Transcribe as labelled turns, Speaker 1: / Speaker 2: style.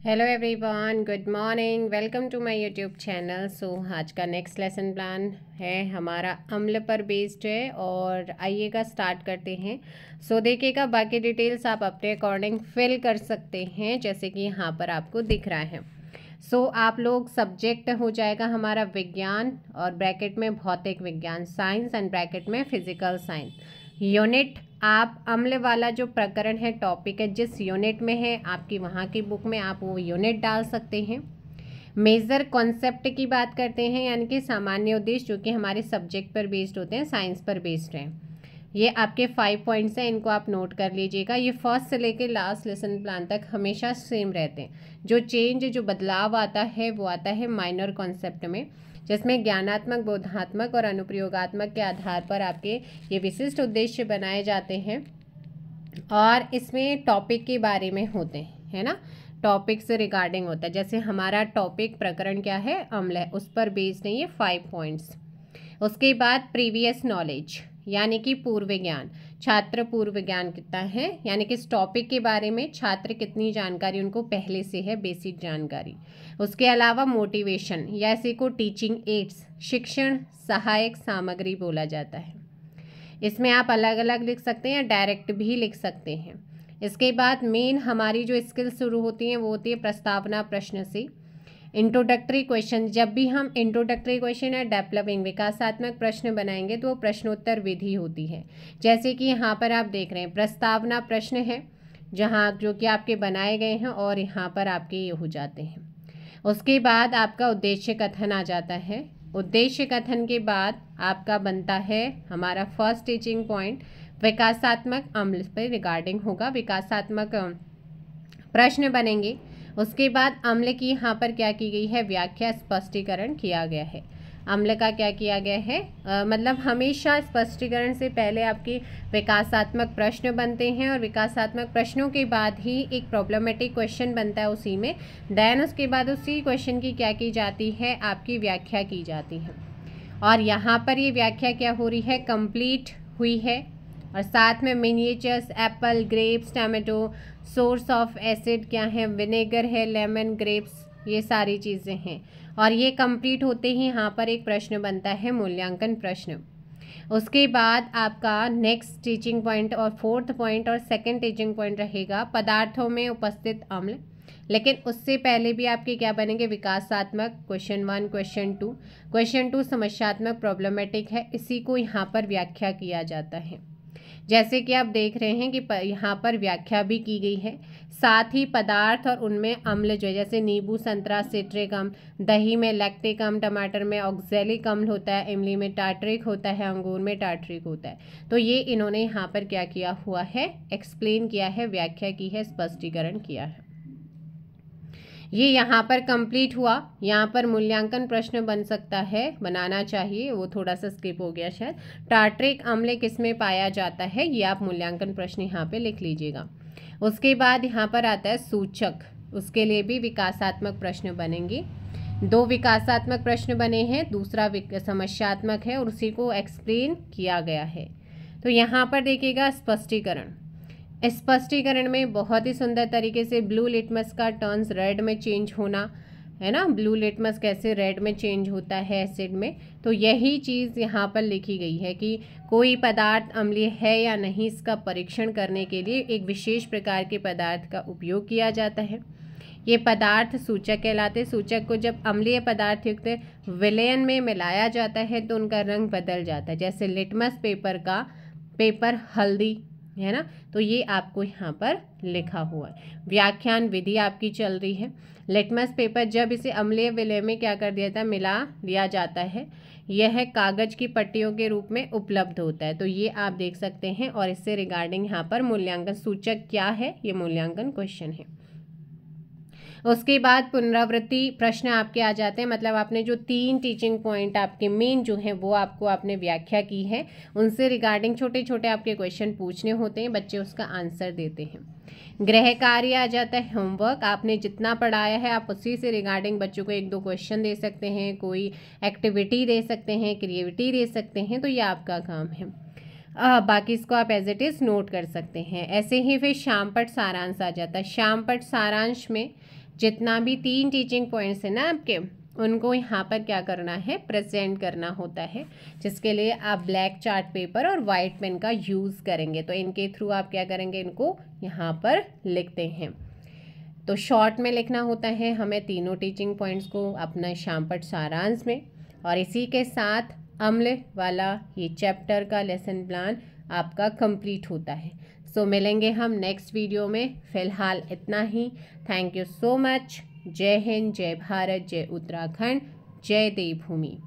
Speaker 1: Hello everyone, good morning. Welcome to my YouTube channel. आज का next lesson plan है हमारा अम्ल पर बेस्ड है और आइएगा स्टार्ट करते हैं। देखिएगा बाकी डिटेल्स आप अपने अकॉर्डिंग फिल कर सकते हैं जैसे कि यहाँ पर आपको दिख रहा है। आप लोग सब्जेक्ट हो जाएगा हमारा विज्ञान और ब्रैकेट में भौतिक विज्ञान साइंस एंड ब्रैकेट में फिजिकल साइंस। यूनिट आप अम्ल वाला जो प्रकरण है टॉपिक है जिस यूनिट में है आपकी वहाँ की बुक में आप वो यूनिट डाल सकते हैं। मेजर कॉन्सेप्ट की बात करते हैं यानी कि सामान्य उद्देश्य जो कि हमारे सब्जेक्ट पर बेस्ड होते हैं, साइंस पर बेस्ड हैं। ये आपके 5 पॉइंट्स हैं, इनको आप नोट कर लीजिएगा। ये फर्स्ट से लेकर लास्ट लेसन प्लान तक हमेशा सेम रहते हैं। जो बदलाव आता है वो आता है माइनर कॉन्सेप्ट में, जिसमें ज्ञानात्मक, बोधात्मक और अनुप्रयोगात्मक के आधार पर आपके ये विशिष्ट उद्देश्य बनाए जाते हैं और इसमें टॉपिक के बारे में होते हैं, है ना। टॉपिक से रिगार्डिंग होता है। जैसे हमारा टॉपिक प्रकरण क्या है, अम्ल है, उस पर बेस्ड नहीं है 5 पॉइंट्स। उसके बाद प्रीवियस नॉलेज यानी कि पूर्व ज्ञान, छात्र पूर्व ज्ञान कितना है यानी कि इस टॉपिक के बारे में छात्र कितनी जानकारी उनको पहले से है, बेसिक जानकारी। उसके अलावा मोटिवेशन या इसी को टीचिंग एड्स, शिक्षण सहायक सामग्री बोला जाता है। इसमें आप अलग अलग लिख सकते हैं या डायरेक्ट भी लिख सकते हैं। इसके बाद मेन हमारी जो स्किल्स शुरू होती हैं वो होती है प्रस्तावना प्रश्न से। इंट्रोडक्टरी क्वेश्चन, जब भी हम इंट्रोडक्टरी क्वेश्चन या डेवलपिंग विकासात्मक प्रश्न बनाएंगे तो वो प्रश्नोत्तर विधि होती है। जैसे कि यहाँ पर आप देख रहे हैं प्रस्तावना प्रश्न है जहाँ जो कि आपके बनाए गए हैं और यहाँ पर आपके ये हो जाते हैं। उसके बाद आपका उद्देश्य कथन आ जाता है। उद्देश्य कथन के बाद आपका बनता है हमारा फर्स्ट टीचिंग पॉइंट विकासात्मक अम्ल पर रिगार्डिंग होगा। विकासात्मक प्रश्न बनेंगे। उसके बाद अम्ल की यहाँ पर क्या की गई है, व्याख्या स्पष्टीकरण किया गया है। अम्ल का क्या किया गया है, मतलब हमेशा स्पष्टीकरण से पहले आपके विकासात्मक प्रश्न बनते हैं और विकासात्मक प्रश्नों के बाद ही एक प्रॉब्लमेटिक क्वेश्चन बनता है उसी में। देन उसके बाद उसी क्वेश्चन की क्या की जाती है, आपकी व्याख्या की जाती है। और यहाँ पर ये व्याख्या क्या हो रही है, कंप्लीट हुई है। और साथ में miniatures, Apple, grapes, tomato, source of acid क्या है, विनेगर है, लेमन, ग्रेप्स, ये सारी चीज़ें हैं। और ये कंप्लीट होते ही यहाँ पर एक प्रश्न बनता है, मूल्यांकन प्रश्न। उसके बाद आपका नेक्स्ट टीचिंग पॉइंट और फोर्थ पॉइंट और सेकंड टीचिंग पॉइंट रहेगा पदार्थों में उपस्थित अम्ल। लेकिन उससे पहले भी आपके क्या बनेंगे, विकासात्मक क्वेश्चन 1, क्वेश्चन 2 समस्यात्मक प्रॉब्लमेटिक है, इसी को यहाँ पर व्याख्या किया जाता है। जैसे कि आप देख रहे हैं कि यहाँ पर व्याख्या भी की गई है। साथ ही पदार्थ और उनमें अम्ल जो है, जैसे नींबू, संतरा सिट्रिक अम्ल, दही में लैक्टिक अम्ल, टमाटर में ऑक्जेलिक अम्ल होता है, इमली में टार्टरिक होता है, अंगूर में टार्टरिक होता है। तो ये इन्होंने यहाँ पर क्या किया हुआ है, एक्सप्लेन किया है, व्याख्या की है, स्पष्टीकरण किया है। ये यहाँ पर कंप्लीट हुआ। यहाँ पर मूल्यांकन प्रश्न बन सकता है, बनाना चाहिए, वो थोड़ा सा स्किप हो गया शायद। टार्टरिक अम्ल किसमें पाया जाता है, ये आप मूल्यांकन प्रश्न यहाँ पे लिख लीजिएगा। उसके बाद यहाँ पर आता है सूचक, उसके लिए भी विकासात्मक प्रश्न बनेंगे। 2 विकासात्मक प्रश्न बने हैं, दूसरा समस्यात्मक है और उसी को एक्सप्लेन किया गया है। तो यहाँ पर देखिएगा स्पष्टीकरण। स्पष्टीकरण में बहुत ही सुंदर तरीके से ब्लू लिटमस का टर्न्स रेड में चेंज होना, है ना। ब्लू लिटमस कैसे रेड में चेंज होता है एसिड में, तो यही चीज़ यहाँ पर लिखी गई है कि कोई पदार्थ अम्लीय है या नहीं, इसका परीक्षण करने के लिए एक विशेष प्रकार के पदार्थ का उपयोग किया जाता है। ये पदार्थ सूचक कहलाते। सूचक को जब अम्लीय पदार्थ युक्त विलयन में मिलाया जाता है तो उनका रंग बदल जाता है। जैसे लिटमस पेपर हल्दी, है ना। तो ये आपको यहाँ पर लिखा हुआ है। व्याख्यान विधि आपकी चल रही है। लिटमस पेपर जब इसे अम्लीय विलय में क्या कर दिया था, मिला लिया जाता है, यह कागज की पट्टियों के रूप में उपलब्ध होता है। तो ये आप देख सकते हैं और इससे रिगार्डिंग यहाँ पर मूल्यांकन सूचक क्या है, ये मूल्यांकन क्वेश्चन है। उसके बाद पुनरावृत्ति प्रश्न आपके आ जाते हैं, मतलब आपने जो 3 टीचिंग पॉइंट आपके मेन जो हैं वो आपने व्याख्या की है, उनसे रिगार्डिंग छोटे छोटे आपके क्वेश्चन पूछने होते हैं, बच्चे उसका आंसर देते हैं। गृह कार्य आ जाता है, होमवर्क। आपने जितना पढ़ाया है आप उसी से रिगार्डिंग बच्चों को 1-2 क्वेश्चन दे सकते हैं, कोई एक्टिविटी दे सकते हैं, क्रिएटिविटी दे सकते हैं, तो ये आपका काम है। बाकी इसको आप एज इट इज़ नोट कर सकते हैं। ऐसे ही फिर शाम पट सारांश आ जाता है। शाम पट सारांश में जितना भी 3 टीचिंग पॉइंट्स हैं ना आपके, उनको यहाँ पर क्या करना है, प्रेजेंट करना होता है, जिसके लिए आप ब्लैक चार्ट पेपर और वाइट पेन का यूज़ करेंगे। तो इनके थ्रू आप क्या करेंगे, इनको यहाँ पर लिखते हैं। तो शॉर्ट में लिखना होता है हमें तीनों टीचिंग पॉइंट्स को अपना शामपट सारांश में, और इसी के साथ अम्ल वाला ये चैप्टर का लेसन प्लान आपका कंप्लीट होता है। सो मिलेंगे हम नेक्स्ट वीडियो में, फ़िलहाल इतना ही। Thank you so much. जय हिंद, जय भारत, जय उत्तराखंड, जय देवभूमि।